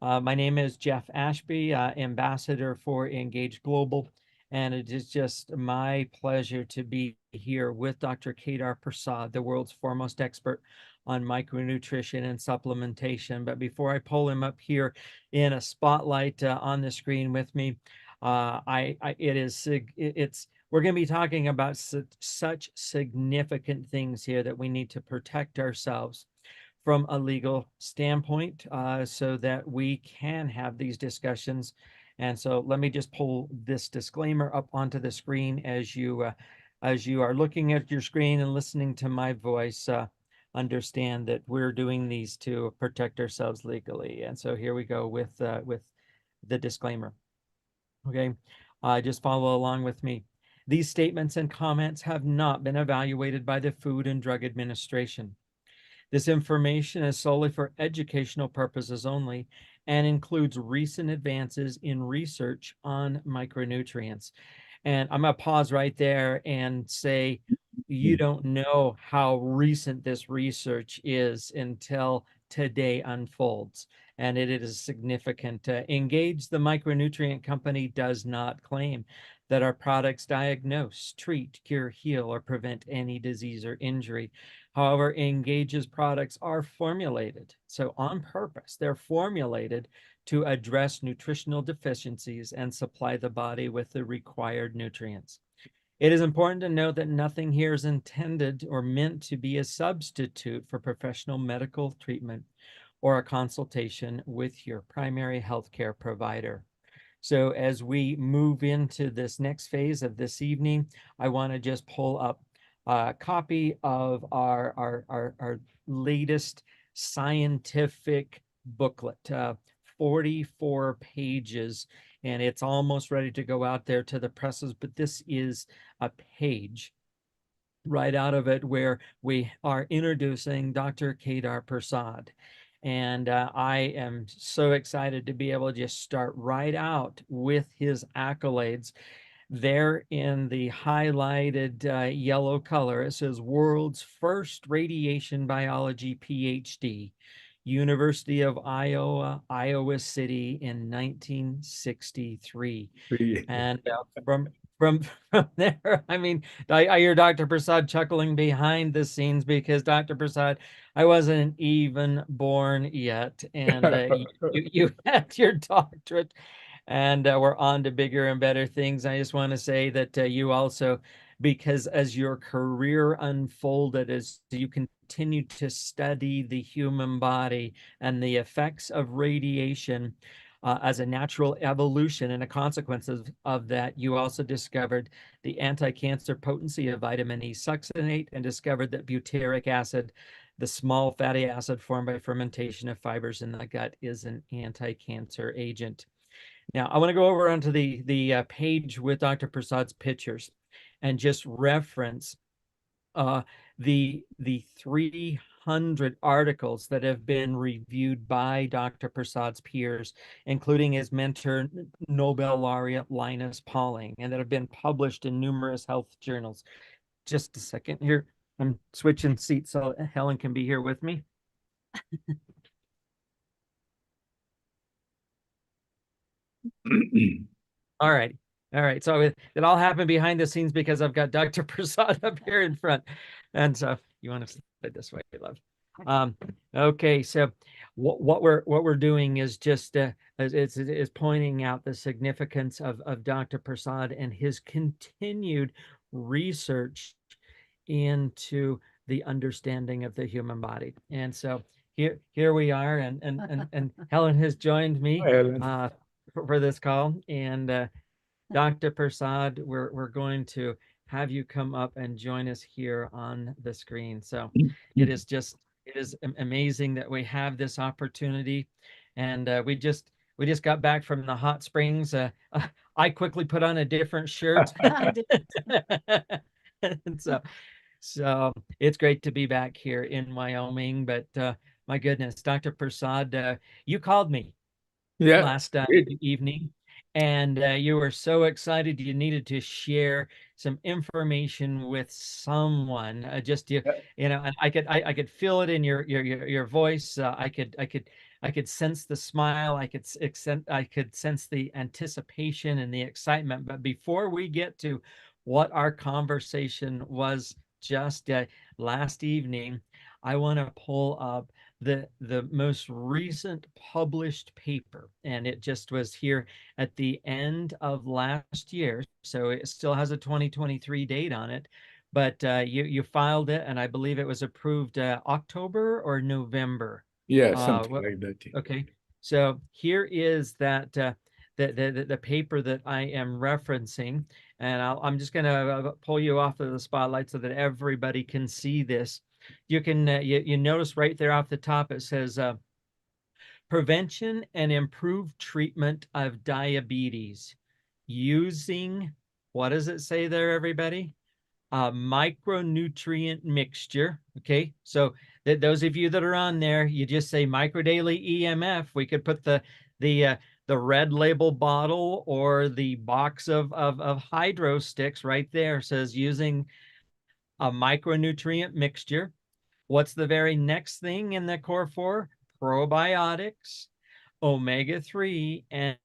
My name is Jeff Ashby, Ambassador for Engage Global, and it is just my pleasure to be here with Dr. Prasad, the world's foremost expert on micronutrition and supplementation. But before I pull him up here in a spotlight on the screen with me, we're going to be talking about such significant things here that we need to protect ourselves from a legal standpoint so that we can have these discussions. And so let me just pull this disclaimer up onto the screen as you are looking at your screen and listening to my voice. Understand that we're doing these to protect ourselves legally. And so here we go with the disclaimer. Okay, just follow along with me. These statements and comments have not been evaluated by the Food and Drug Administration. This information is solely for educational purposes only and includes recent advances in research on micronutrients. And I'm going to pause right there and say, you don't know how recent this research is until today unfolds. And it is significant. Engage, the micronutrient company, does not claim that our products diagnose, treat, cure, heal, or prevent any disease or injury. However, Engage's products are formulated, so on purpose, they're formulated to address nutritional deficiencies and supply the body with the required nutrients. It is important to note that nothing here is intended or meant to be a substitute for professional medical treatment or a consultation with your primary healthcare provider. So as we move into this next phase of this evening, I want to just pull up a copy of our latest scientific booklet, 44 pages, and it's almost ready to go out there to the presses, but this is a page right out of it where we are introducing Dr. Prasad. And I am so excited to be able to just start right out with his accolades. There in the highlighted yellow color, it says world's first radiation biology PhD, University of Iowa, Iowa City in 1963. And from there, I mean, I hear Dr. Prasad chuckling behind the scenes because Dr. Prasad, I wasn't even born yet, and you had your doctorate, and we're on to bigger and better things. I just want to say that you also, because as your career unfolded, as you continue to study the human body and the effects of radiation as a natural evolution and a consequence of that, you also discovered the anti-cancer potency of vitamin E succinate and discovered that butyric acid, the small fatty acid formed by fermentation of fibers in the gut, is an anti-cancer agent. Now, I want to go over onto the page with Dr. Prasad's pictures and just reference the 300 articles that have been reviewed by Dr. Prasad's peers, including his mentor, Nobel laureate Linus Pauling, and that have been published in numerous health journals. Just a second here. I'm switching seats so Helen can be here with me. All right. All right. So it all happened behind the scenes because I've got Dr. Prasad up here in front. And so you want to slide this way, love. Okay. So what we're doing is just is pointing out the significance of Dr. Prasad and his continued research into the understanding of the human body. And so here we are, and Helen has joined me. Hi, Helen. For this call, and Dr. Prasad, we're going to have you come up and join us here on the screen. So it is amazing that we have this opportunity, and we just got back from the hot springs. I quickly put on a different shirt, and so it's great to be back here in Wyoming. But my goodness, Dr. Prasad, you called me last evening, and you were so excited you needed to share some information with someone. You know, and I could feel it in your voice. I could I could sense the smile. I could sense the anticipation and the excitement. But before we get to what our conversation was just last evening, I want to pull up the most recent published paper, and it just was here at the end of last year, so it still has a 2023 date on it. But you filed it, and I believe it was approved October or November. Yeah, Uh, something like that. okay, so here is that the paper that I am referencing, and I'm just going to pull you off of the spotlight so that everybody can see this. You can you notice right there off the top it says prevention and improved treatment of diabetes using, what does it say there, everybody? A micronutrient mixture. Okay, so those of you that are on there, you just say microdaily EMF. We could put the red label bottle or the box of hydro sticks right there. It says using a micronutrient mixture. What's the very next thing in the CORE4? Probiotics, omega-3, and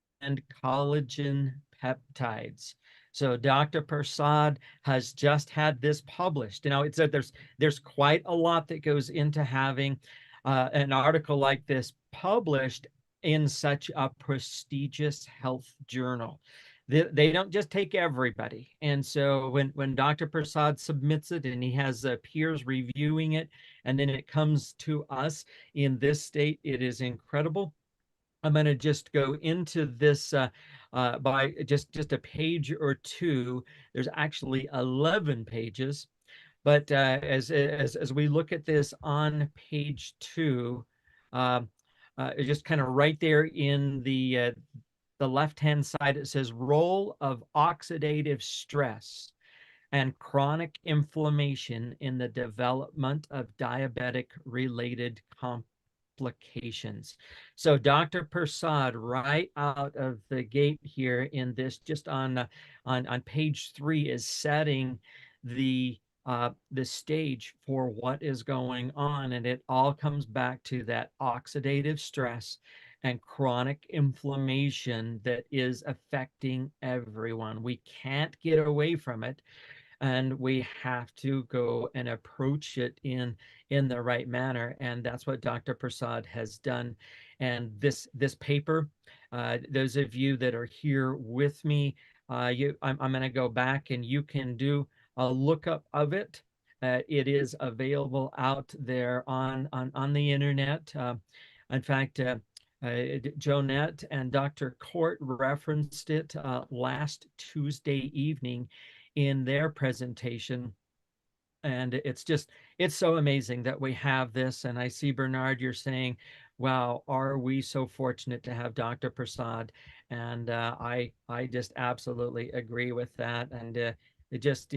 collagen peptides. So Dr. Prasad has just had this published. You know, it's that there's quite a lot that goes into having an article like this published in such a prestigious health journal. They don't just take everybody. And so when Dr. Prasad submits it and he has peers reviewing it, and then it comes to us in this state, it is incredible. I'm going to just go into this by just a page or two. There's actually 11 pages, but as we look at this on page two, uh, just kind of right there in the left-hand side, it says role of oxidative stress and chronic inflammation in the development of diabetic related complications. So Dr. Prasad, right out of the gate here in this, just on page 3, is setting the stage for what is going on, and it all comes back to that oxidative stress and chronic inflammation that is affecting everyone. We can't get away from it, and we have to go and approach it in the right manner, and that's what Dr. Prasad has done. And this paper, those of you that are here with me, I'm going to go back and you can do a lookup of it. It is available out there on the internet. In fact, Jonette and Dr. Court referenced it last Tuesday evening in their presentation. And it's so amazing that we have this. And I see, Bernard, you're saying, wow, are we so fortunate to have Dr. Prasad? And I just absolutely agree with that. And it just,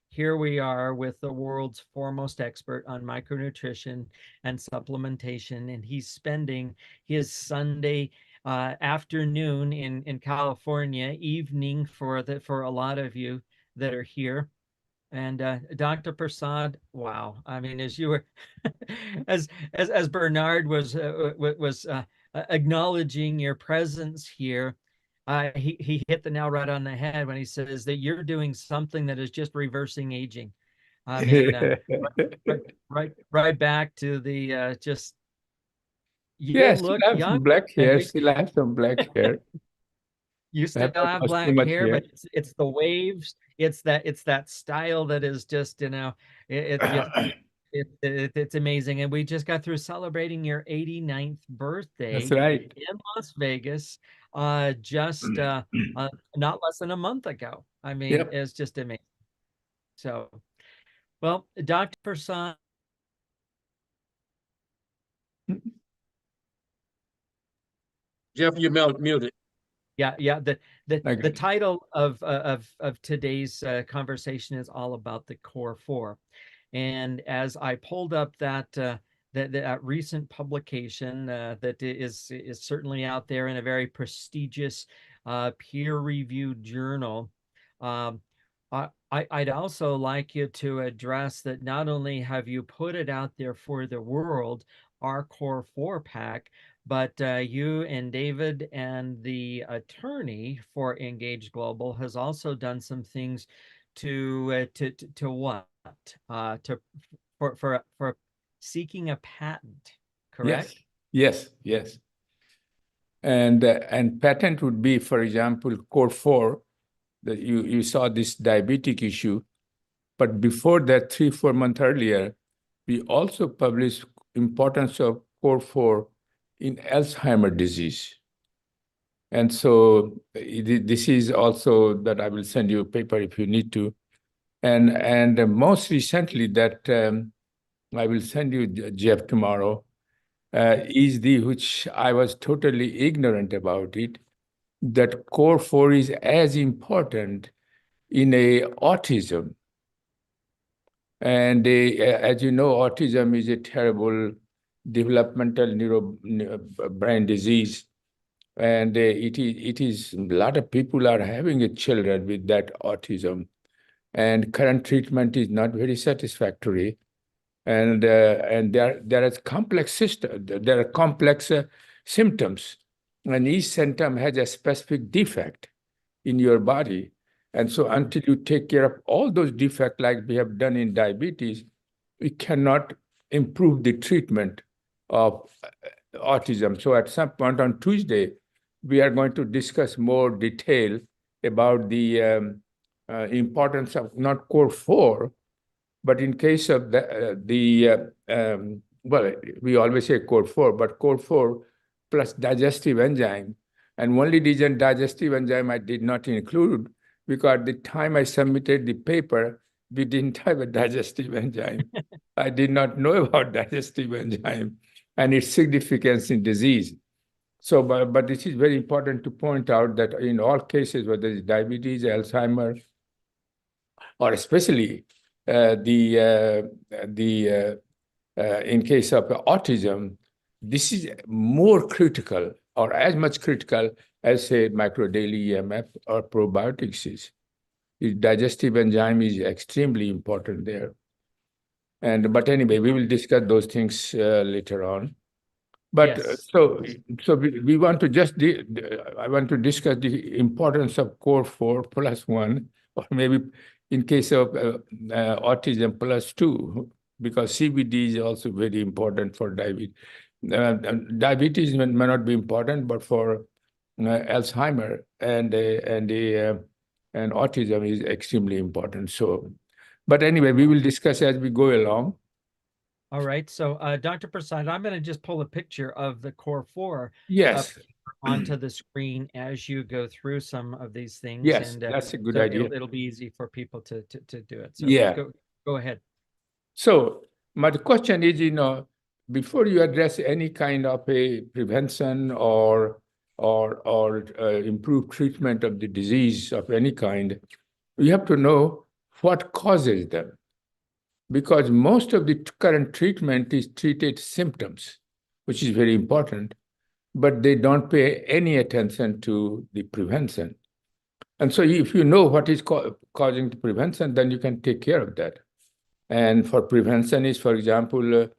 here we are with the world's foremost expert on micronutrition and supplementation, and he's spending his Sunday afternoon in California, evening for a lot of you that are here. And Dr. Prasad, wow! I mean, as you were, as Bernard was acknowledging your presence here, he hit the nail right on the head when he says that you're doing something that is just reversing aging. I mean, right back to the just you Yeah, still look have some young, black and hair. Still have some black hair. you I still haven't have lost too black much hair, but hair. it's the waves. It's that style that is just, it just it's amazing. And we just got through celebrating your 89th That's birthday right. in Las Vegas, just not less than a month ago. I mean, Yep. it's just amazing. So, well, Dr. Prasad, Jeff, you're muted. yeah, I the got you. title of today's conversation is all about the CORE4. And as I pulled up that recent publication that is certainly out there in a very prestigious peer-reviewed journal, um, I'd also like you to address that not only have you put it out there for the world, our CORE4 pack, but you and David and the attorney for Engage Global has also done some things to what? To for seeking a patent, correct? Yes. And patent would be, for example, CORE4, that you saw this diabetic issue. But before that, 3-4 months earlier, we also published importance of CORE4 in Alzheimer's disease. And so this is also that I will send you a paper if you need to. And most recently that I will send you, Jeff, tomorrow, is which I was totally ignorant about it, that CORE4 is as important in a autism. And as you know, autism is a terrible developmental brain disease. And it is a lot of people are having a children with that autism. And current treatment is not very satisfactory. And there is complex system. There are complex symptoms, and each symptom has a specific defect in your body. And so, until you take care of all those defects, like we have done in diabetes, we cannot improve the treatment of autism. So, at some point on Tuesday, we are going to discuss more detail about the importance of not CORE4, but in case of well, we always say CORE4, but CORE4 plus digestive enzyme. And only reason digestive enzyme I did not include, because at the time I submitted the paper, we didn't have a digestive enzyme. I did not know about digestive enzyme and its significance in disease. So, but this is very important to point out that in all cases, whether it's diabetes, Alzheimer's, or especially in case of autism, this is more critical or as much critical as, say, microdaily EMF or probiotics is. The digestive enzyme is extremely important there. But anyway, we will discuss those things later on. But Yes. so we want to I want to discuss the importance of CORE4 +1, or maybe in case of autism +2, because CBD is also very important for diabetes. Diabetes may not be important, but for Alzheimer and autism is extremely important. So, but anyway, we will discuss as we go along. All right. So, Dr. Prasad, I'm going to just pull a picture of the CORE4 Yes. onto the screen as you go through some of these things. Yes, And that's a good so idea. it'll be easy for people to do it. So Yeah. go ahead. So my question is, before you address any kind of a prevention or improved treatment of the disease of any kind, you have to know what causes them. Because most of the current treatment is treated symptoms, which is very important, but they don't pay any attention to the prevention. And so if you know what is causing the prevention, then you can take care of that. And for prevention is, for example,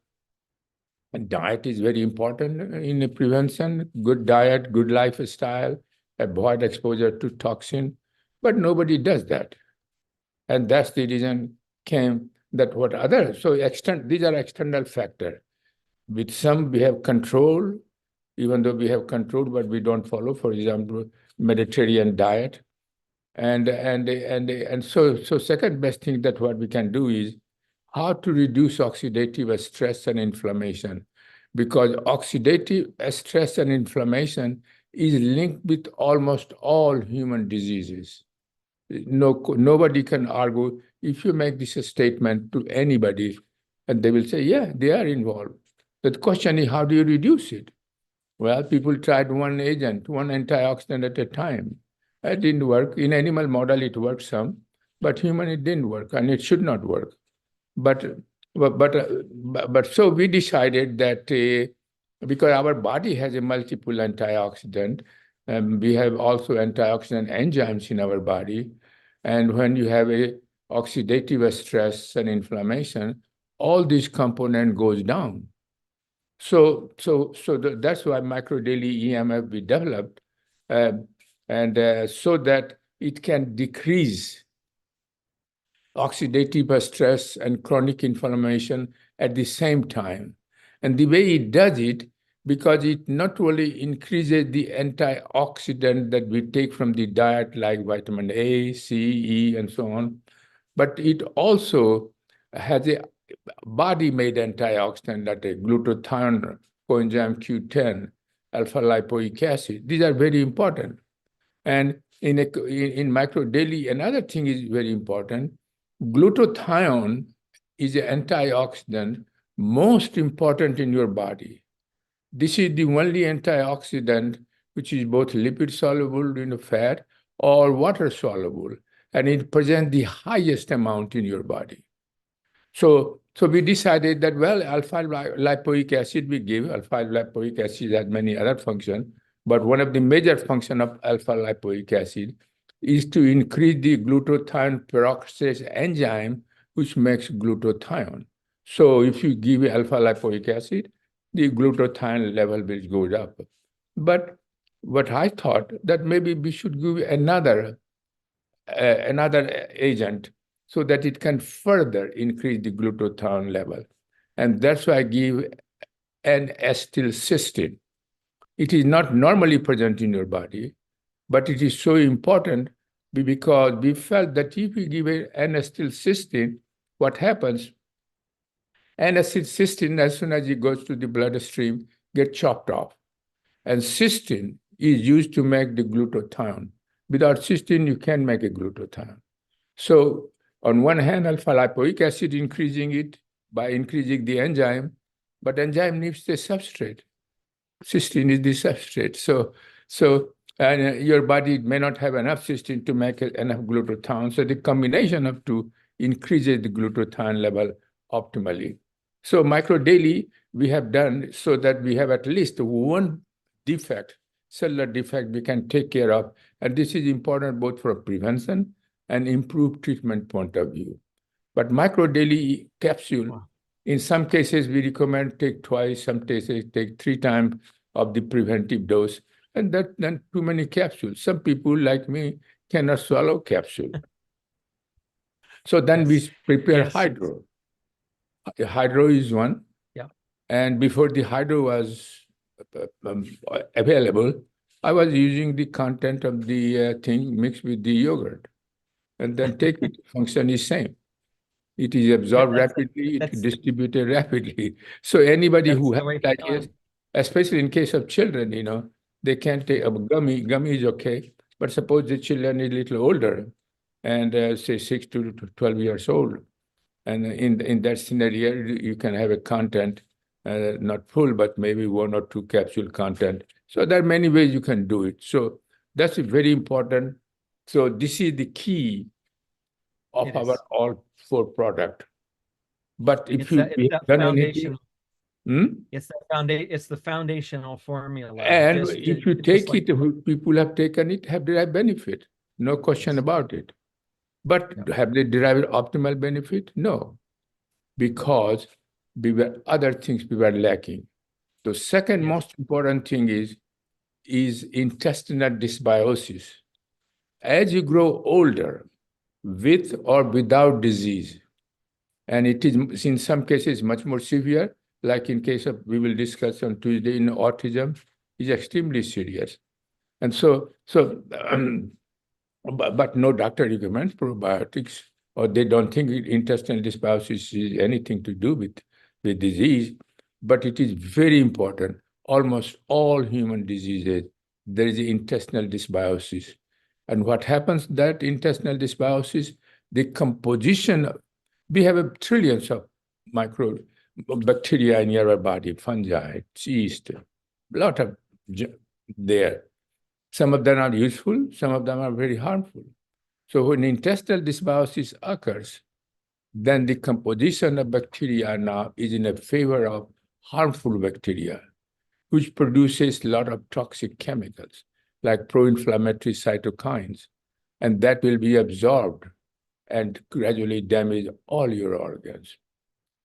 diet is very important in prevention. Good diet, good lifestyle, avoid exposure to toxin, but nobody does that. And that's the reason came that what other, so these are external factors. With some we have control, even though we have control, but we don't follow, for example, Mediterranean diet. And so second best thing that what we can do is how to reduce oxidative stress and inflammation, because oxidative stress and inflammation is linked with almost all human diseases. Nobody can argue if you make this a statement to anybody, and they will say, yeah, they are involved. The question is, how do you reduce it? Well, people tried one agent, one antioxidant at a time. It didn't work. In animal model, it worked some, but human, it didn't work, and it should not work. But so we decided that because our body has a multiple antioxidant, we have also antioxidant enzymes in our body, and when you have a oxidative stress and inflammation, all these component goes down. That's why micro daily EMF we developed, and so that it can decrease oxidative stress and chronic inflammation at the same time. And the way it does it, because it not only increases the antioxidant that we take from the diet, like vitamin A, C, E, and so on, but it also has a body-made antioxidant that is glutathione, coenzyme Q10, alpha lipoic acid. These are very important. And in micro daily, another thing is very important. Glutathione is an antioxidant most important in your body. This is the only antioxidant which is both lipid soluble in fat or water soluble, and it presents the highest amount in your body. So we decided that, well, alpha lipoic acid we give. Alpha lipoic acid has many other functions, but one of the major functions of alpha lipoic acid is to increase the glutathione peroxidase enzyme, which makes glutathione. So if you give alpha lipoic acid, the glutathione level will go up. But what I thought that maybe we should give another agent so that it can further increase the glutathione level. And that's why I give N-acetylcysteine. It is not normally present in your body, but it is so important because we felt that if we give N-acetylcysteine, what happens? N-acetylcysteine, as soon as it goes to the bloodstream, gets chopped off. And cysteine is used to make the glutathione. Without cysteine, you can't make a glutathione. So on one hand, alpha lipoic acid increasing it by increasing the enzyme, but enzyme needs the substrate. Cysteine is the substrate. And your body may not have enough cysteine to make enough glutathione. So the combination of two increases the glutathione level optimally. So micro daily we have done so that we have at least one defect, cellular defect we can take care of. And this is important both for prevention and improved treatment point of view. But micro daily capsule, in some cases we recommend take twice, some cases take 3 times of the preventive dose, and that's then too many capsules. Some people like me cannot swallow capsule. So then we prepare hydro. Hydro is one. Yeah. And before the hydro was available, I was using the content of the thing mixed with the yogurt. And then take it, function is same. It is absorbed rapidly, it is distributed rapidly. So anybody who has diabetes, especially in case of children, they can't take a gummy. Gummy is okay, but suppose the children is a little older, and say 6 to 12 years old, and in that scenario, you can have a content, not full, but maybe 1 or 2 capsule content. So there are many ways you can do it. So that's very important. So this is the key of our all 4 product. But if you have done anything, it's the foundational formula. And if you take it, people have taken it, have derived benefit, no question about it. But have they derived optimal benefit? No, because other things we were lacking. The second most important thing is intestinal dysbiosis. As you grow older, with or without disease, and it is in some cases much more severe, like in case of, we will discuss on Tuesday, in autism, is extremely serious. And but no doctor recommends probiotics, or they don't think intestinal dysbiosis is anything to do with disease, but it is very important. Almost all human diseases, there is intestinal dysbiosis. And what happens that intestinal dysbiosis, the composition, we have trillions of microbacteria in your body, fungi, yeast, a lot of there. Some of them are useful, some of them are very harmful. So when intestinal dysbiosis occurs, then the composition of bacteria now is in a favor of harmful bacteria, which produces a lot of toxic chemicals, like pro-inflammatory cytokines, and that will be absorbed and gradually damage all your organs.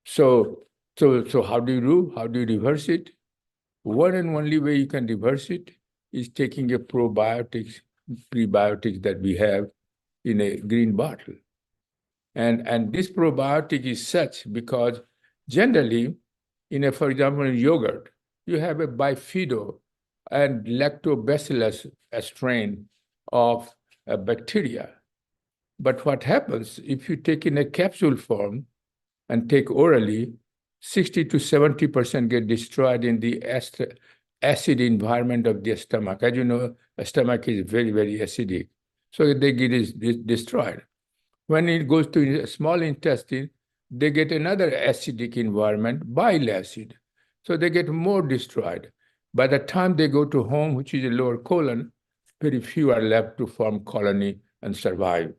So So how do you do? How do you reverse it? One and only way you can reverse it is taking a prebiotics that we have in a green bottle. And this probiotic is such because generally, for example, in yogurt, you have a bifido and lactobacillus strain of bacteria. But what happens if you take in a capsule form and take orally, 60 to 70% get destroyed in the acid environment of the stomach. As you know, the stomach is very, very acidic. So they get destroyed. When it goes to the small intestine, they get another acidic environment, bile acid. So they get more destroyed. By the time they go to home, which is a lower colon, very few are left to form colony and survive.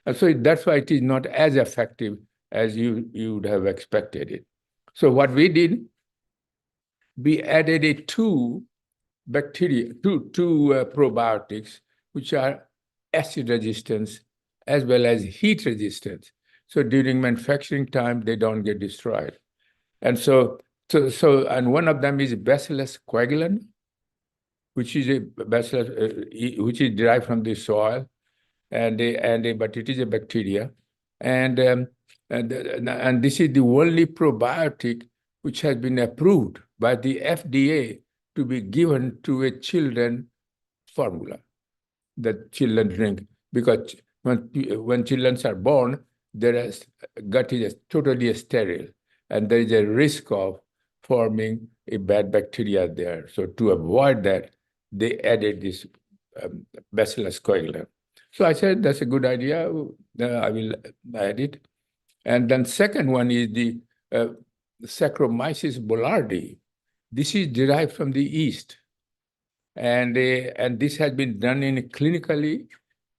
And so that's why it is not as effective as you would have expected it. So what we did, we added two probiotics, which are acid resistance as well as heat resistance. So during manufacturing time, they don't get destroyed. And and one of them is Bacillus coagulant, which is which is derived from the soil, but it is a bacteria, and this is the only probiotic which has been approved by the FDA to be given to a children formula that children drink, because when children are born, their gut is totally sterile, and there is a risk of forming a bad bacteria there. So to avoid that, they added this Bacillus coagulant. So I said, that's a good idea. I will add it. And then second one is the Saccharomyces boulardii. This is derived from the yeast. And this has been done in a clinically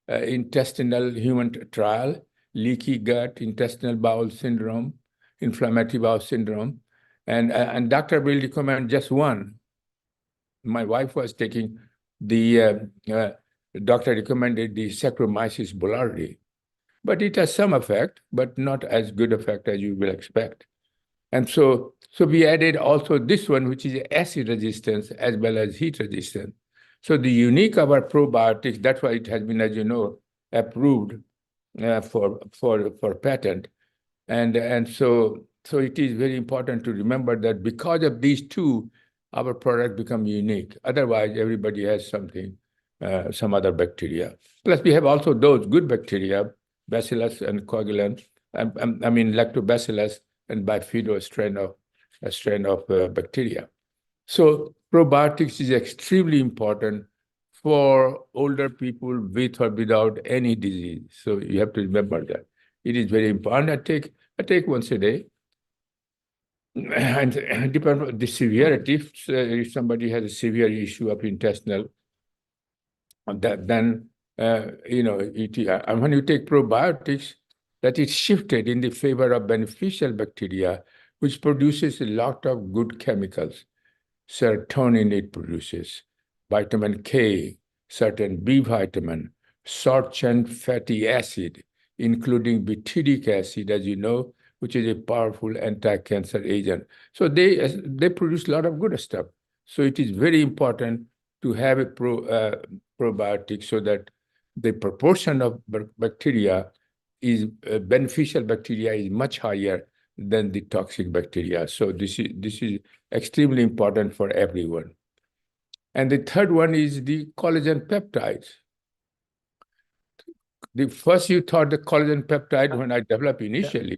intestinal human trial, leaky gut, intestinal bowel syndrome, inflammatory bowel syndrome. And doctor will recommend just one. My wife was taking the doctor recommended the Saccharomyces boulardii, but it has some effect, but not as good effect as you will expect. And so we added also this one, which is acid resistance as well as heat resistance. So the unique of our probiotics, that's why it has been, as you know, approved for patent. And so it is very important to remember that because of these two, our product become unique. Otherwise, everybody has something, some other bacteria. Plus, we have also those good bacteria, Bacillus and coagulant, I mean Lactobacillus and bifido, a strain of bacteria. So probiotics is extremely important for older people with or without any disease. So you have to remember that. It is very important. I take once a day. And depending on the severity, if somebody has a severe issue of intestinal, then and when you take probiotics, that is shifted in the favor of beneficial bacteria, which produces a lot of good chemicals. Serotonin it produces, vitamin K, certain B vitamin, short-chain fatty acid, including butyric acid, as you know, which is a powerful anti-cancer agent. So they produce a lot of good stuff. So it is very important to have a probiotic so that the proportion of bacteria is beneficial bacteria is much higher than the toxic bacteria. So this is extremely important for everyone. And the third one is the collagen peptides. The first you thought the collagen peptide when I developed initially.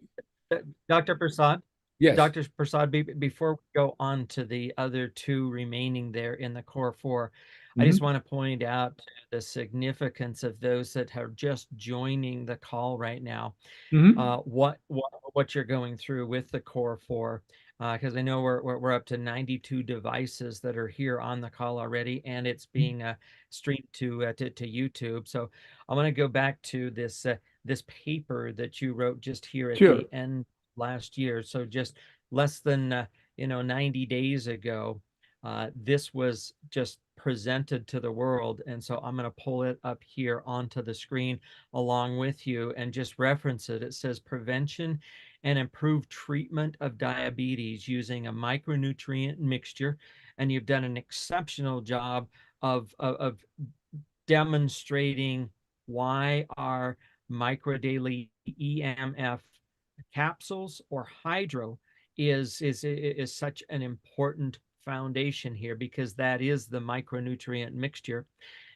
Dr. Prasad? Yes. Dr. Prasad, before we go on to the other two remaining there in the CORE4, I just want to point out the significance of those that are just joining the call right now. What you're going through with the CORE4, because I know we're up to 92 devices that are here on the call already, and it's being streamed to YouTube. So I want to go back to this paper that you wrote just here at the end last year. So just less than 90 days ago, this was just presented to the world. And so I'm going to pull it up here onto the screen along with you and just reference it. It says prevention and improve treatment of diabetes using a micronutrient mixture. And you've done an exceptional job of demonstrating why our microdaily EMF capsules or hydro is such an important foundation here, because that is the micronutrient mixture.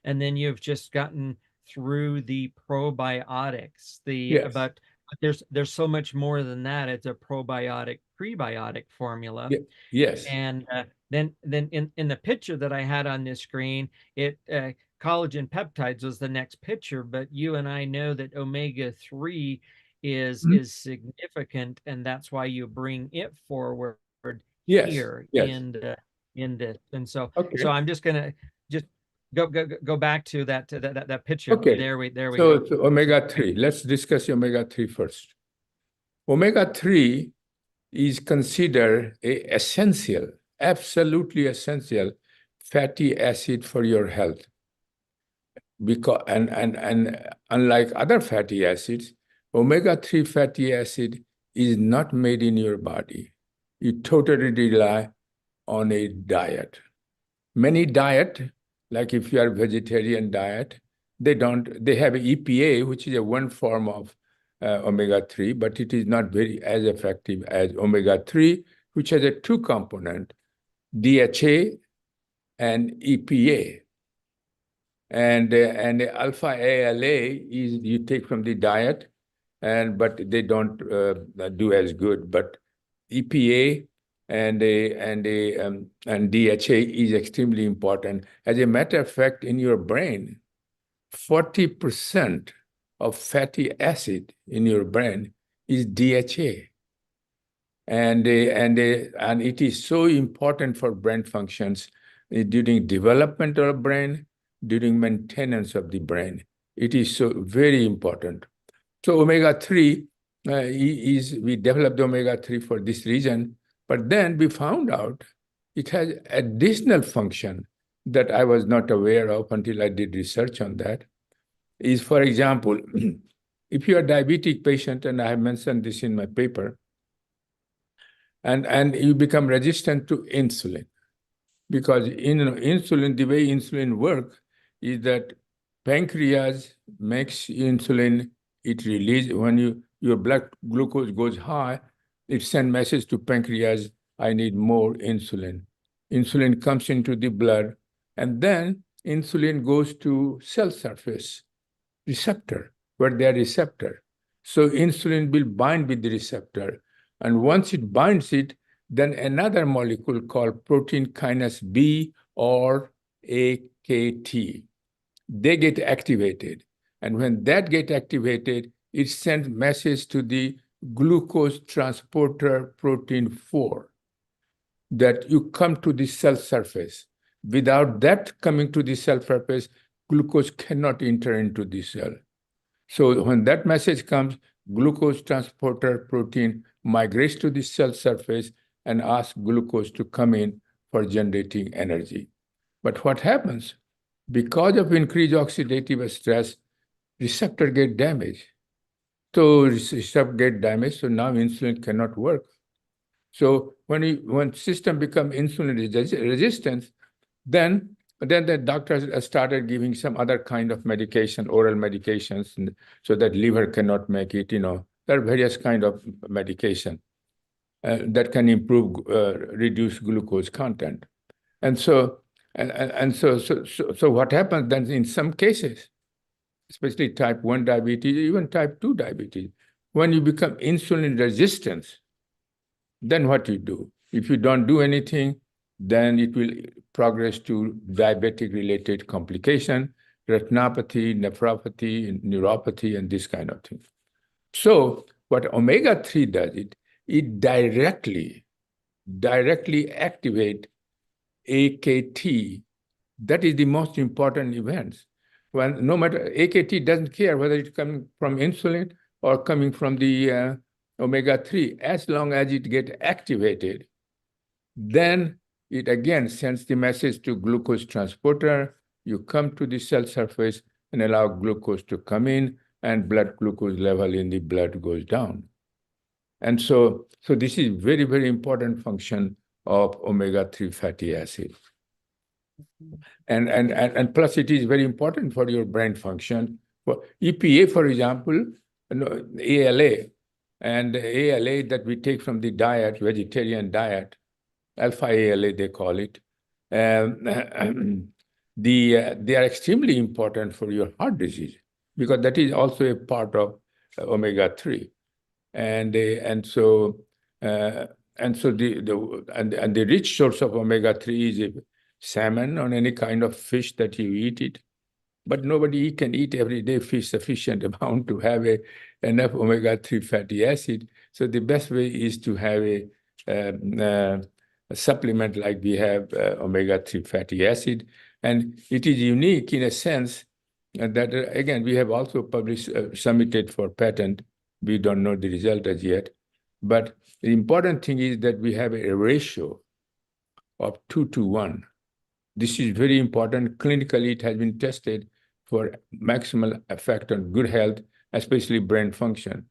And then you've just gotten through the probiotics, Yes. but there's so much more than that. It's a probiotic prebiotic formula. Yes. And then in the picture that I had on this screen, collagen peptides was the next picture, but you and I know that omega-3 is significant, and that's why you bring it forward Yes. here Yes. in this. And so Okay. I'm just gonna just go back to that picture. Okay. There we So, go. so omega-3. Let's discuss omega-3 first. Omega-3 is considered a essential, absolutely essential fatty acid for your health. Because and unlike other fatty acids, omega-3 fatty acid is not made in your body. You totally rely on a diet. Many diet, like if you are vegetarian diet, they have EPA, which is a one form of omega-3, but it is not very as effective as omega-3, which has a two component, DHA and EPA. And alpha ALA is you take from the diet, but they don't do as good. But EPA and DHA is extremely important. As a matter of fact, in your brain, 40% of fatty acid in your brain is DHA. And it is so important for brain functions during development of the brain, during maintenance of the brain. It is so very important. So omega-3 we developed omega-3 for this reason, but then we found out it has additional function that I was not aware of until I did research on that. Is, for example, if you are a diabetic patient, and I have mentioned this in my paper, and you become resistant to insulin, because insulin, the way insulin works is that pancreas makes insulin, it releases when your blood glucose goes high, it sends message to pancreas, I need more insulin. Insulin comes into the blood, and then insulin goes to cell surface receptor, where they are receptor. So insulin will bind with the receptor, and once it binds it, then another molecule called protein kinase B or AKT, they get activated. And when that get activated, it sends message to the glucose transporter protein 4 that you come to the cell surface. Without that coming to the cell surface, glucose cannot enter into the cell. So when that message comes, glucose transporter protein migrates to the cell surface and asks glucose to come in for generating energy. But what happens? Because of increased oxidative stress, receptor get damaged. So receptor get damaged, so now insulin cannot work. So when system become insulin resistant, then the doctors started giving some other kind of medication, oral medications, so that liver cannot make it. There are various kind of medication that can improve, reduce glucose content. And so what happens then in some cases, especially type 1 diabetes, even type 2 diabetes, when you become insulin resistant, then what you do? If you don't do anything, then it will progress to diabetic-related complication, retinopathy, nephropathy, neuropathy, and this kind of thing. So what omega-3 does, it directly activate AKT. That is the most important event. When no matter, AKT doesn't care whether it's coming from insulin or coming from the omega-3, as long as it gets activated, then it again sends the message to glucose transporter. You come to the cell surface and allow glucose to come in, and blood glucose level in the blood goes down. And so this is very, very important function of omega-3 fatty acid. And plus it is very important for your brain function. For EPA, for example, ALA, and ALA that we take from the diet, vegetarian diet, alpha ALA they call it, they are extremely important for your heart disease because that is also a part of omega-3. And so the rich source of omega-3 is salmon or any kind of fish that you eat it. But nobody can eat every day fish sufficient amount to have enough omega-3 fatty acid. So the best way is to have a supplement like we have omega-3 fatty acid. And it is unique in a sense that, again, we have also published, submitted for patent. We don't know the result as yet. But the important thing is that we have a ratio of 2:1. This is very important. Clinically, it has been tested for maximal effect on good health, especially brain function.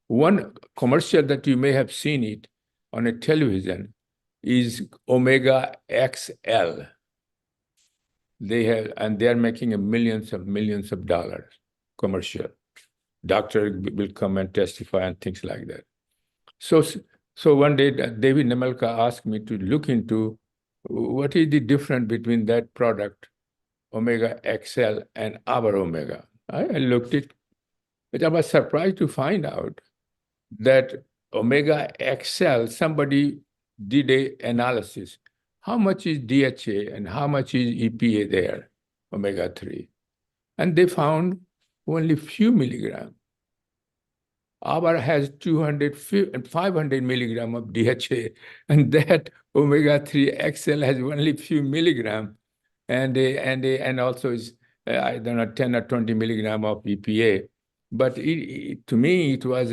One commercial that you may have seen it on a television is Omega XL. They're making millions of dollars commercial. Doctor will come and testify and things like that. So one day, David Nemelka asked me to look into what is the difference between that product, Omega XL, and our Omega. I looked it, but I was surprised to find out that Omega XL, somebody did an analysis. How much is DHA and how much is EPA there, omega-3? And they found only few milligrams. Our has 200 and 500 milligram of DHA, and that omega-3 XL has only few milligram, and also is I don't know 10 or 20 milligram of EPA. But to me, it was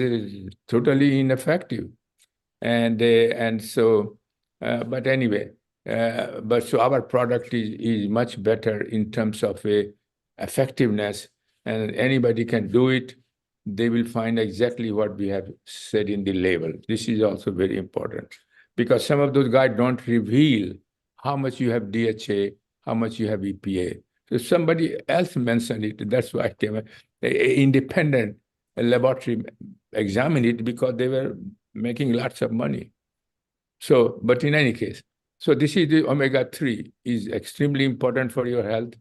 totally ineffective, and so. But anyway, so our product is much better in terms of effectiveness, and anybody can do it. They will find exactly what we have said in the label. This is also very important because some of those guys don't reveal how much you have DHA, how much you have EPA. So somebody else mentioned it. That's why I came. An independent laboratory examined it because they were making lots of money. So, but in any case, so this is the omega-3 is extremely important for your health.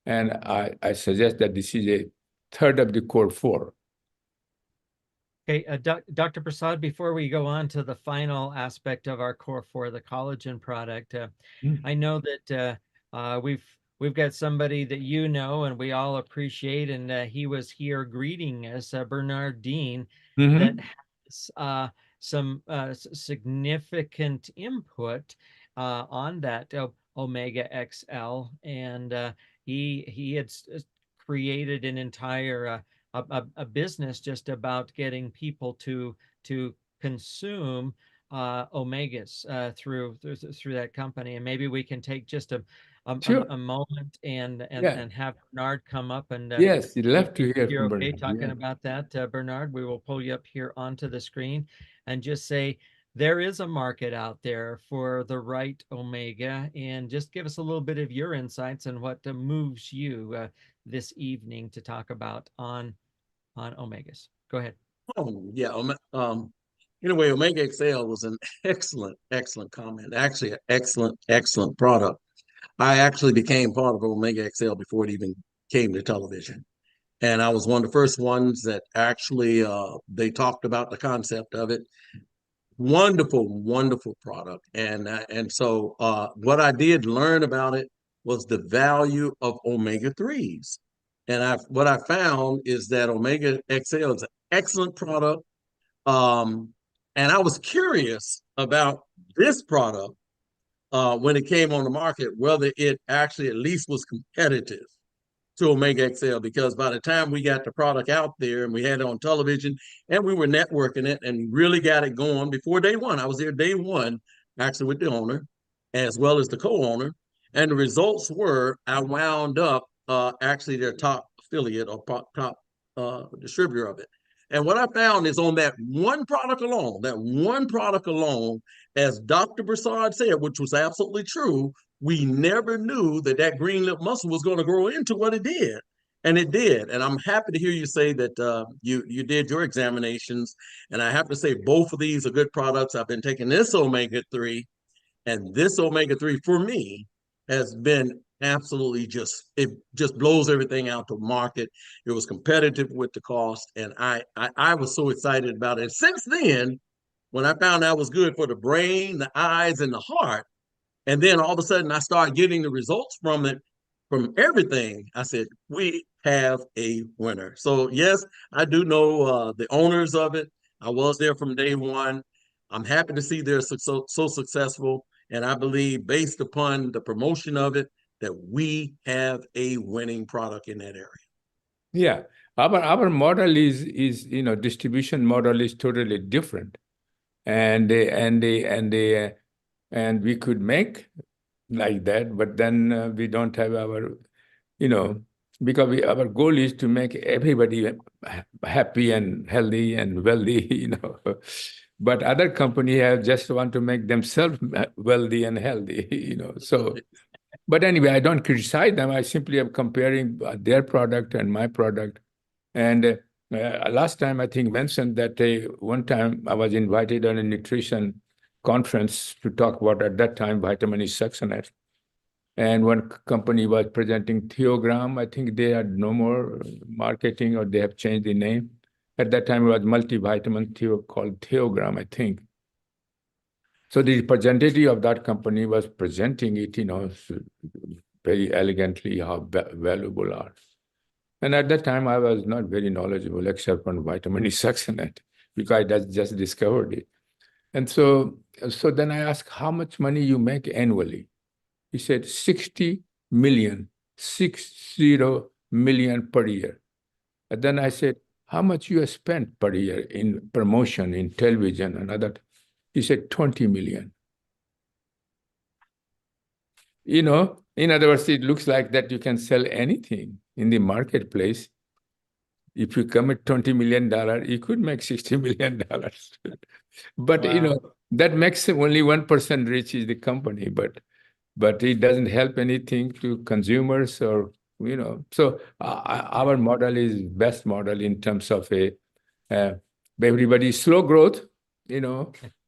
And I suggest that this is a third of the CORE4. Okay, Dr. Prasad, before we go on to the final aspect of our CORE4, the collagen product, I know that we've got somebody that you know and we all appreciate, and he was here greeting us, Bernard Dean, that has some significant input on that Omega XL, and he had created an entire a business just about getting people to consume omegas through that company. And maybe we can take just a moment and have Bernard come up and yes, you'd love to hear you're from okay Bernard. talking about that, Bernard. We will pull you up here onto the screen and just say there is a market out there for the right omega, and just give us a little bit of your insights and what moves you this evening to talk about on omegas. Go ahead. Oh, yeah. Anyway, Omega XL was an excellent comment. Actually, an excellent product. I actually became part of Omega XL before it even came to television. And I was one of the first ones that actually they talked about the concept of it. Wonderful product. And so what I did learn about it was the value of omega-3s. And what I found is that Omega XL is an excellent product. And I was curious about this product when it came on the market, whether it actually at least was competitive to Omega XL, because by the time we got the product out there and we had it on television and we were networking it and really got it going before day one. I was there day one, actually with the owner as well as the co-owner. And the results were I wound up actually their top affiliate or top distributor of it. And what I found is on that one product alone, as Dr. Prasad said, which was absolutely true, we never knew that that green lip mussel was going to grow into what it did. And it did. And I'm happy to hear you say that you did your examinations. And I have to say, both of these are good products. I've been taking this omega-3, and this omega-3 for me has been absolutely it just blows everything out to market. It was competitive with the cost, and I was so excited about it. And since then, when I found out it was good for the brain, the eyes, and the heart, and then all of a sudden I started getting the results from it, from everything, I said, we have a winner. So yes, I do know the owners of it. I was there from day one. I'm happy to see they're so successful. And I believe based upon the promotion of it, that we have a winning product in that area. Yeah. Our model is distribution model is totally different. And we could make like that, but then we don't have our, because our goal is to make everybody happy and healthy and wealthy, But other company have just want to make themselves wealthy and healthy, So, but anyway, I don't criticize them. I simply am comparing their product and my product. And last time I think mentioned that one time I was invited on a nutrition conference to talk about at that time vitamin E succinate. And one company was presenting Theogram. I think they had no more marketing or they have changed the name. At that time, it was multivitamin called Theogram, I think. So the representative of that company was presenting it, very elegantly how valuable are. And at that time, I was not very knowledgeable except on vitamin E succinate because I just discovered it. And so then I asked, how much money you make annually? He said 60 million per year. And then I said, how much you have spent per year in promotion, in television and other? He said 20 million. In other words, it looks like that you can sell anything in the marketplace. If you commit $20 million, you could make $60 million. But, Wow. that makes only 1% rich is the company, but it doesn't help anything to consumers or, So our model is best model in terms of everybody's slow growth,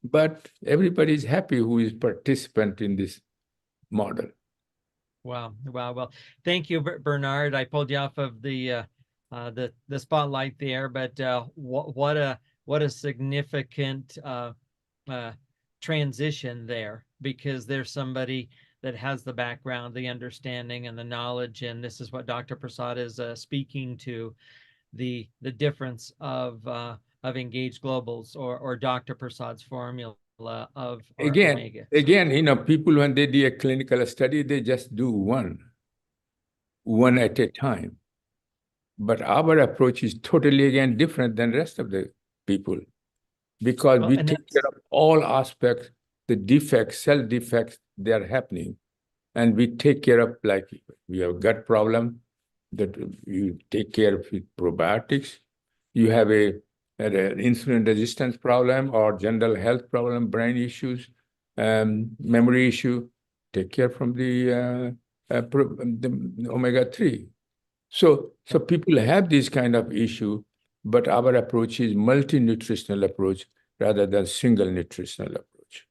but everybody's happy who is participant in this model. Wow. Well, thank you, Bernard. I pulled you off of the spotlight there, but what a significant transition there, because there's somebody that has the background, the understanding, and the knowledge, and this is what Dr. Prasad is speaking to, the difference of Engage Global's or Dr. Prasad's formula of omega. Again, people, when they do a clinical study, they just do one at a time. But our approach is totally, again, different than the rest of the people, because we take care of all aspects, the defects, cell defects, they are happening. And we take care of, like, we have gut problem, that you take care of with probiotics. You have an insulin resistance problem or general health problem, brain issues, memory issue, take care from the omega-3. So people have this kind of issue, but our approach is multi-nutritional approach rather than single nutritional approach.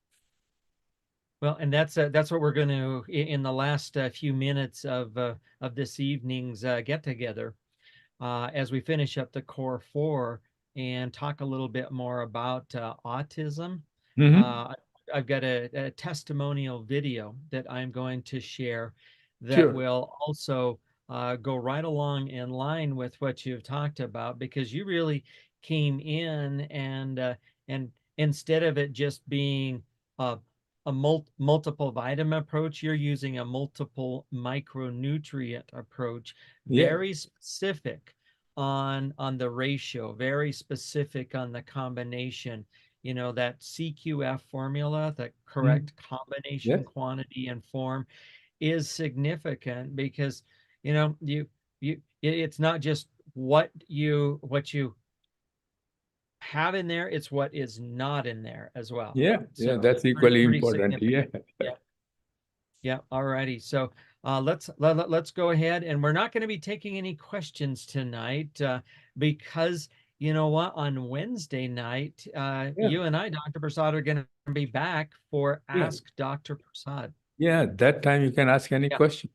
Well, and that's what we're going to, in the last few minutes of this evening's get together, as we finish up the CORE4 and talk a little bit more about autism. I've got a testimonial video that I'm going to share that will also go right along in line with what you've talked about, because you really came in and instead of it just being a multiple vitamin approach, you're using a multiple micronutrient approach, very specific on the ratio, very specific on the combination, that CQF formula, the correct combination, quantity, and form is significant, because it's not just what you have in there, it's what is not in there as well. Yeah, So that's equally pretty important. Yeah. significant. Yeah. Yeah. All righty. So let's go ahead, and we're not going to be taking any questions tonight because you know what? On Wednesday night, Yeah. you and I, Dr. Prasad, are going to be back for Yeah. Ask Dr. Prasad. Yeah, that time you can ask any Yeah. question.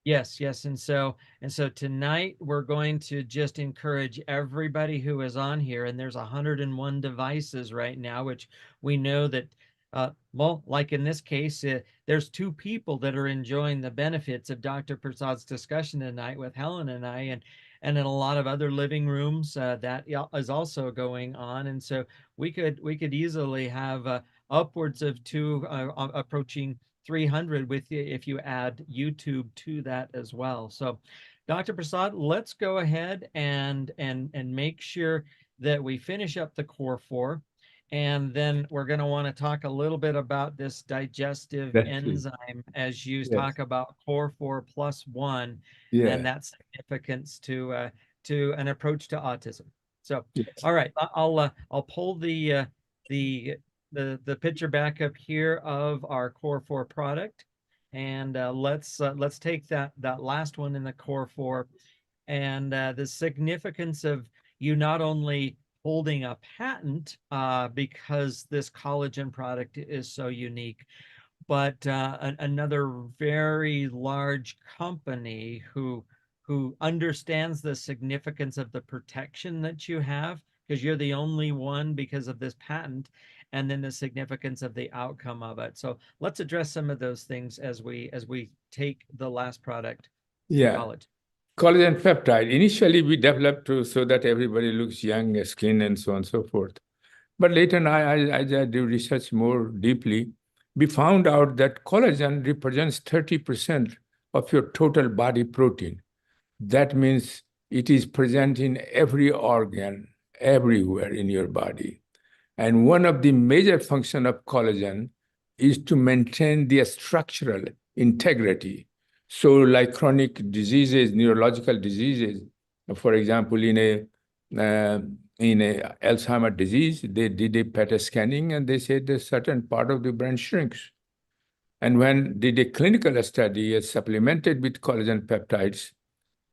Yes, yes. And so tonight we're going to just encourage everybody who is on here, and there's 101 devices right now, which we know that well, like in this case, there's two people that are enjoying the benefits of Dr. Prasad's discussion tonight with Helen and I, and in a lot of other living rooms that is also going on. And so we could easily have upwards of two approaching 300 with you if you add YouTube to that as well. So, Dr. Prasad, let's go ahead and make sure that we finish up the CORE4, and then we're going to want to talk a little bit about this digestive That's it. enzyme as you Yes. talk about CORE4+1 Yeah. and that significance to an approach to autism. So, Yes. all right, I'll pull the picture back up here of our CORE4 product, and let's take that last one in the CORE4, and the significance of you not only holding a patent because this collagen product is so unique, but another very large company who understands the significance of the protection that you have, because you're the only one because of this patent, and then the significance of the outcome of it. So let's address some of those things as we take the last product to Yeah. college. Collagen peptide. Initially, we developed so that everybody looks young, skin, and so on and so forth. But later, as I do research more deeply, we found out that collagen represents 30% of your total body protein. That means it is present in every organ, everywhere in your body. And one of the major functions of collagen is to maintain the structural integrity. So like chronic diseases, neurological diseases, for example, in a Alzheimer's disease, they did a PET scanning and they said a certain part of the brain shrinks. And when did a clinical study supplemented with collagen peptides,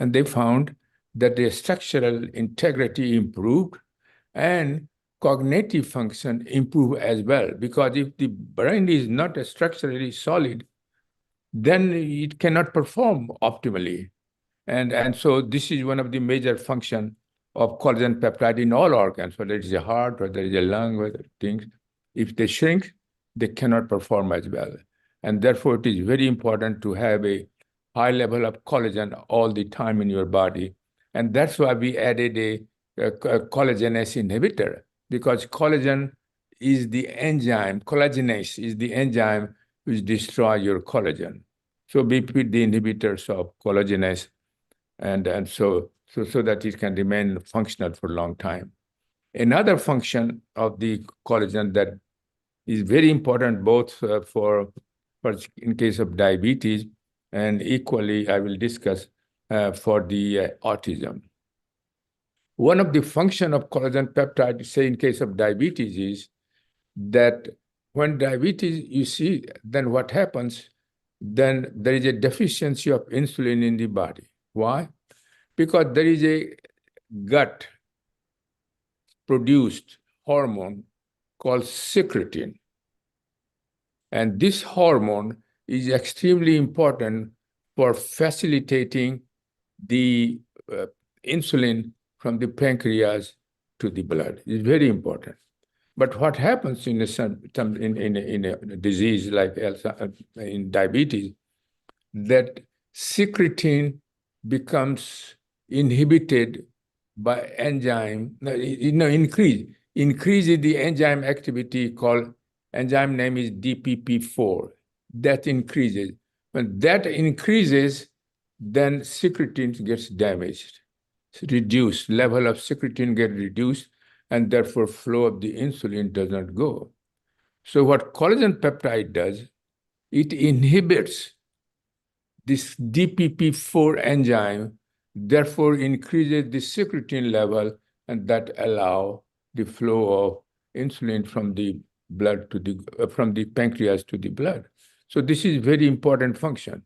and they found that the structural integrity improved and cognitive function improve as well. Because if the brain is not structurally solid, then it cannot perform optimally. And so this is one of the major function of collagen peptide in all organs, whether it's a heart, whether it's a lung, whether things. If they shrink, they cannot perform as well. And therefore, it is very important to have a high level of collagen all the time in your body. And that's why we added a collagenase inhibitor, because collagen is the enzyme, collagenase is the enzyme which destroys your collagen. So we put the inhibitors of collagenase and so that it can remain functional for a long time. Another function of the collagen that is very important both for in case of diabetes, and equally I will discuss for the autism. One of the function of collagen peptide, say in case of diabetes, is that when diabetes you see, then what happens? Then there is a deficiency of insulin in the body. Why? Because there is a gut produced hormone called secretin. And this hormone is extremely important for facilitating the insulin from the pancreas to the blood. It's very important. But what happens in a disease like in diabetes, that secretin becomes inhibited by enzyme, increases the enzyme activity called, enzyme name is DPP4. That increases. When that increases, then secretin gets damaged, reduced, level of secretin get reduced, and therefore flow of the insulin does not go. So what collagen peptide does, it inhibits this DPP4 enzyme, therefore increases the secretin level, and that allow the flow of insulin from the blood to the from the pancreas to the blood. So this is very important function.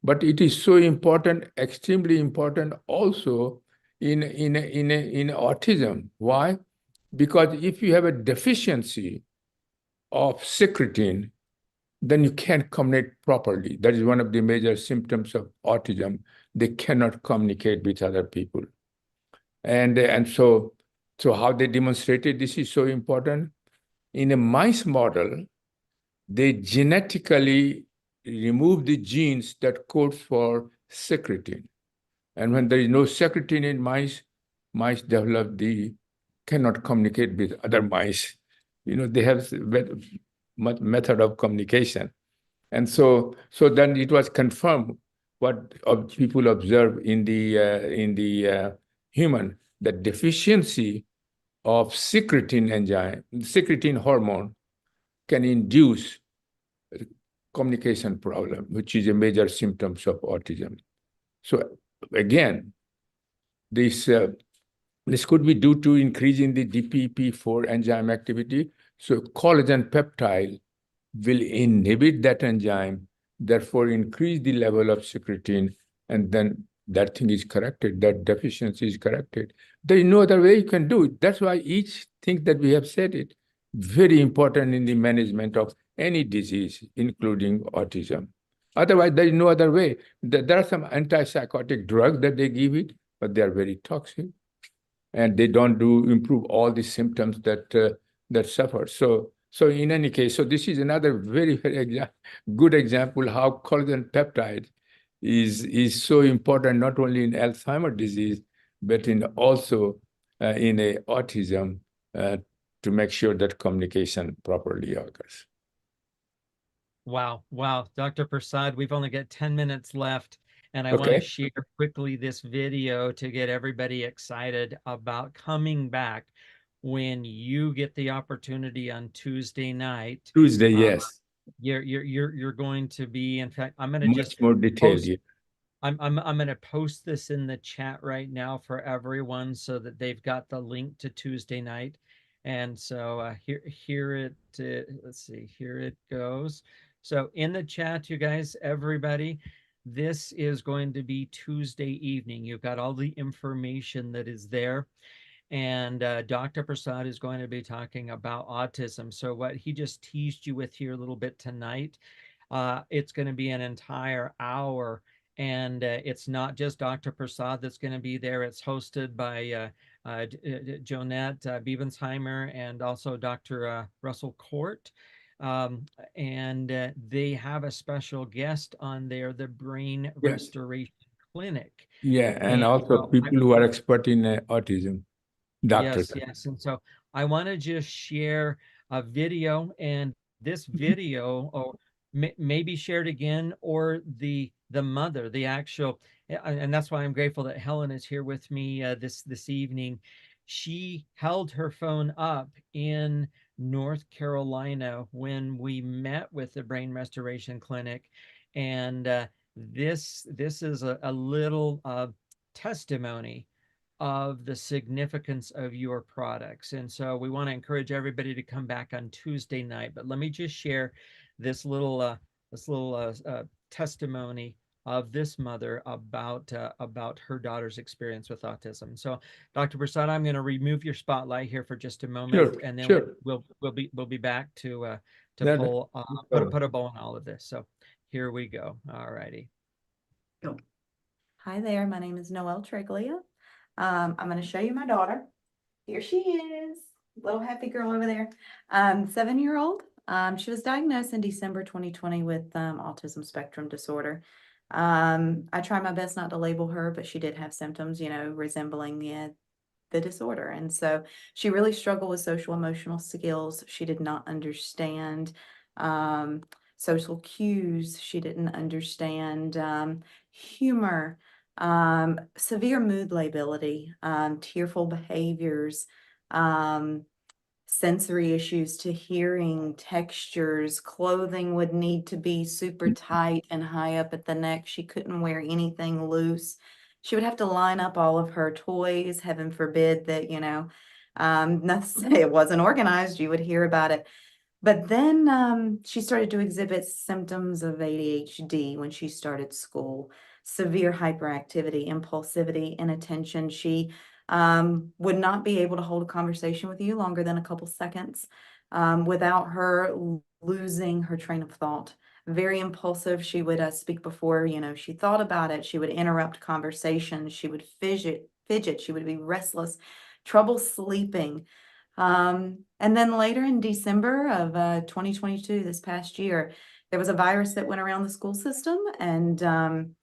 But it is so important, extremely important also in autism. Why? Because if you have a deficiency of secretin, then you can't communicate properly. That is one of the major symptoms of autism. They cannot communicate with other people. And so how they demonstrated this is so important. In a mice model, they genetically remove the genes that code for secretin. And when there is no secretin in mice, mice develop cannot communicate with other mice. They have method of communication. And so then it was confirmed what people observe in the human, that deficiency of secretin enzyme, secretin hormone, can induce communication problem, which is a major symptoms of autism. So again, this could be due to increase in the DPP4 enzyme activity. So collagen peptide will inhibit that enzyme, therefore increase the level of secretin, and then that thing is corrected, that deficiency is corrected. There is no other way you can do it. That's why each thing that we have said it, very important in the management of any disease, including autism. Otherwise, there is no other way. There are some antipsychotic drugs that they give it, but they are very toxic, and they don't improve all the symptoms that suffer. So in any case, so this is another very, very good example how collagen peptide is so important, not only in Alzheimer's disease, but in also in a autism, to make sure that communication properly occurs. Wow. Wow. Dr. Prasad, we've only got 10 minutes left, and I want to share quickly this video to get everybody excited about coming back when you get the opportunity on Tuesday night. Tuesday, yes. You're going to be, in fact, I'm going to Much just more detailed. I'm going to post this in the chat right now for everyone so that they've got the link to Tuesday night. And so here it, let's see, here it goes. So in the chat, you guys, everybody, this is going to be Tuesday evening. You've got all the information that is there. And Dr. Prasad is going to be talking about autism. So what he just teased you with here a little bit tonight, it's going to be an entire hour. And it's not just Dr. Prasad that's going to be there. It's hosted by Jonette Biebensheimer and also Dr. Russell Court. And they have a special guest on there, the Brain Restoration Clinic. Yeah, and also people who are expert in autism, doctors. Yes. And so I want to just share a video, and this video, or maybe shared again, or the mother, the actual, and that's why I'm grateful that Helen is here with me this evening. She held her phone up in North Carolina when we met with the Brain Restoration Clinic, and this is a little testimony of the significance of your products. And so we want to encourage everybody to come back on Tuesday night. But let me just share this little testimony of this mother about her daughter's experience with autism. So, Dr. Prasad, I'm going to remove your spotlight here for just a moment, and then we'll be back to pull put a bow on all of this. So here we go. All righty. Go. Hi there. My name is Noelle Triglia. I'm going to show you my daughter. Here she is, little happy girl over there. 7-year-old. She was diagnosed in December 2020 with autism spectrum disorder. I try my best not to label her, but she did have symptoms, resembling the disorder. And so she really struggled with social emotional skills. She did not understand social cues. She didn't understand humor. Severe mood lability, tearful behaviors, sensory issues to hearing, textures, clothing would need to be super tight and high up at the neck. She couldn't wear anything loose. She would have to line up all of her toys, heaven forbid that, Not to say it wasn't organized, you would hear about it. But then she started to exhibit symptoms of ADHD when she started school, severe hyperactivity, impulsivity, inattention. She would not be able to hold a conversation with you longer than a couple seconds without her losing her train of thought. Very impulsive. She would speak before, she thought about it. She would interrupt conversations. She would fidget. She would be restless, trouble sleeping. And then later in December of 2022, this past year, there was a virus that went around the school system, and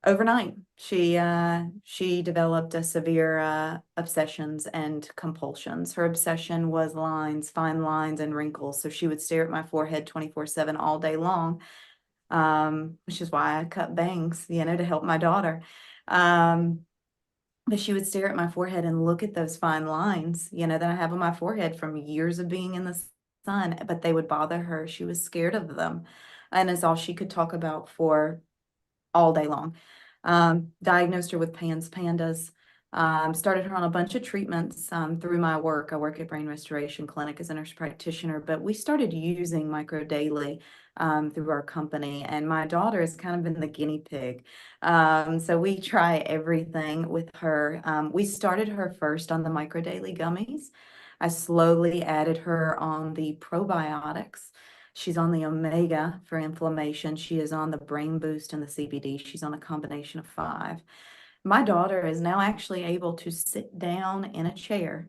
overnight she developed a severe obsessions and compulsions. Her obsession was lines, fine lines, and wrinkles. So she would stare at my forehead 24/7 all day long, which is why I cut bangs, to help my daughter. But she would stare at my forehead and look at those fine lines, that I have on my forehead from years of being in the sun, but they would bother her. She was scared of them. And it's all she could talk about for all day long. Diagnosed her with pandas. Started her on a bunch of treatments through my work. I work at Brain Restoration Clinic as a nurse practitioner, but we started using Micro Daily through our company, and my daughter has kind of been the guinea pig. So we try everything with her. We started her first on the Micro Daily gummies. I slowly added her on the probiotics. She's on the omega for inflammation. She is on the brain boost and the CBD. She's on a combination of 5. My daughter is now actually able to sit down in a chair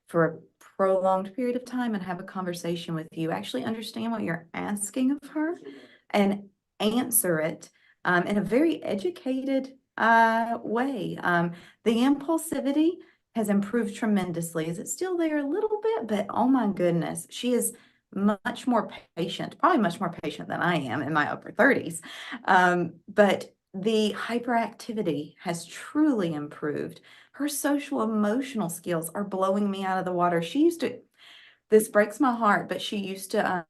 for a prolonged period of time and have a conversation with you, actually understand what you're asking of her and answer it in a very educated way. The impulsivity has improved tremendously. Is it still there a little bit? But oh my goodness, she is much more patient, probably much more patient than I am in my upper 30s. But the hyperactivity has truly improved. Her social emotional skills are blowing me out of the water. This breaks my heart, but she used to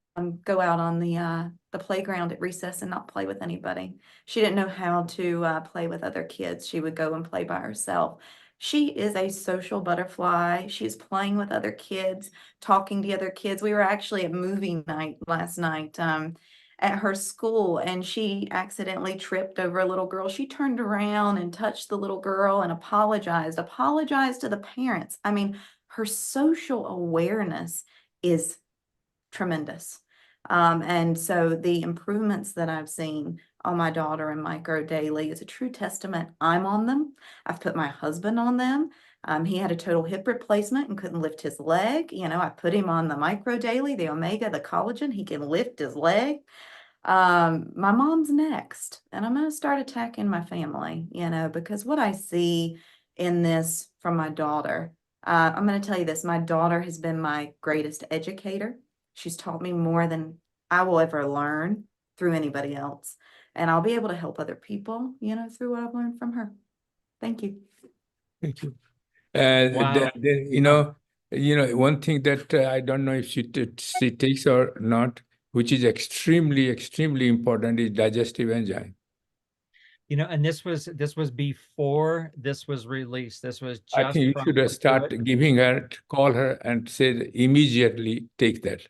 go out on the playground at recess and not play with anybody. She didn't know how to play with other kids. She would go and play by herself. She is a social butterfly. She's playing with other kids, talking to other kids. We were actually at movie night last night at her school, and she accidentally tripped over a little girl. She turned around and touched the little girl and apologized to the parents. I mean, her social awareness is tremendous. And so the improvements that I've seen on my daughter and Micro Daily is a true testament. I'm on them. I've put my husband on them. He had a total hip replacement and couldn't lift his leg. I put him on the Micro Daily, the omega, the collagen. He can lift his leg. My mom's next, and I'm going to start attacking my family, because what I see in this from my daughter, I'm going to tell you this, my daughter has been my greatest educator. She's taught me more than I will ever learn through anybody else. And I'll be able to help other people, through what I've learned from her. Thank you. Thank you. Wow. One thing that I don't know if she takes or not, which is extremely, extremely important, is digestive enzyme. And this was before this was released. This was just I think you should start giving her, call her and say immediately take that.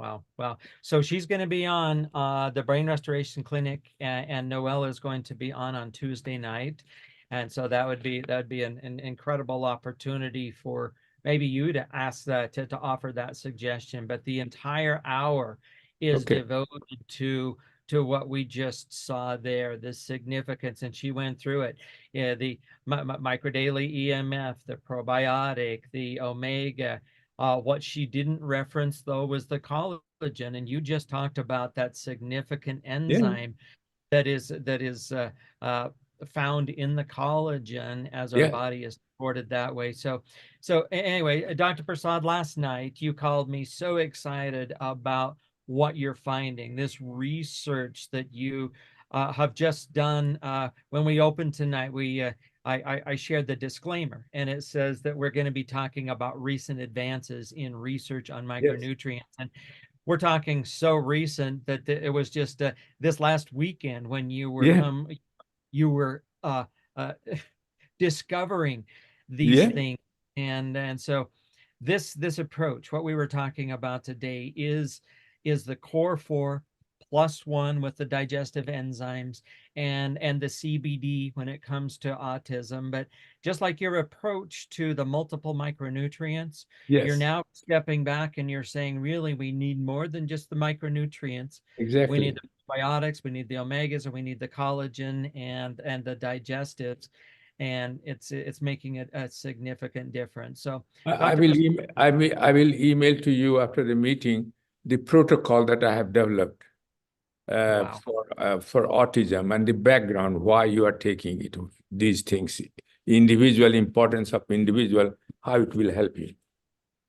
Wow. Wow. So she's going to be on the Brain Restoration Clinic, and Noelle is going to be on Tuesday night. And so that would be an incredible opportunity for maybe you to ask that, to offer that suggestion. But the entire hour is devoted to what we just saw there, the significance, and she went through it. Yeah, the Micro Daily EMF, the probiotic, the omega. What she didn't reference, though, was the collagen, and you just talked about that significant enzyme that is found in the collagen as our body is supported that way. So anyway, Dr. Prasad, last night you called me so excited about what you're finding, this research that you have just done. When we opened tonight, I shared the disclaimer, and it says that we're going to be talking about recent advances in research on micronutrients. And we're talking so recent that it was just this last weekend when you were discovering these things And so this approach, what we were talking about today, is the CORE4 +1 with the digestive enzymes and the CBD when it comes to autism. But just like your approach to the multiple micronutrients, you're Yes, now stepping back and you're saying, really, we need more than just the micronutrients. We exactly. need the probiotics, we need the omegas, and we need the collagen and the digestives. And it's making a significant difference. So I Dr. will Prasad, I will email to you after the meeting the protocol that I have developed wow. for autism and the background why you are taking it, these things, individual importance of individual, how it will help you.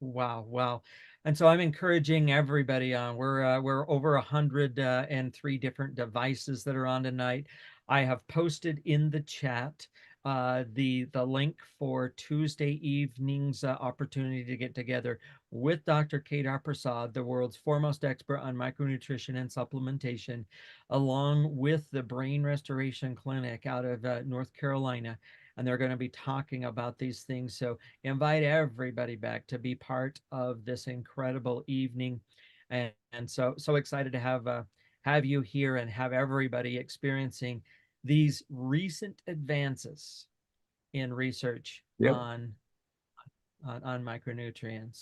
Wow, wow. And so I'm encouraging everybody on. We're over 103 different devices that are on tonight. I have posted in the chat the link for Tuesday evening's opportunity to get together with Dr. Dr Prasad, the world's foremost expert on micronutrition and supplementation, along with the Brain Restoration Clinic out of North Carolina. And they're going to be talking about these things. So invite everybody back to be part of this incredible evening. And so excited to have you here and have everybody experiencing these recent advances in research Yep. on micronutrients.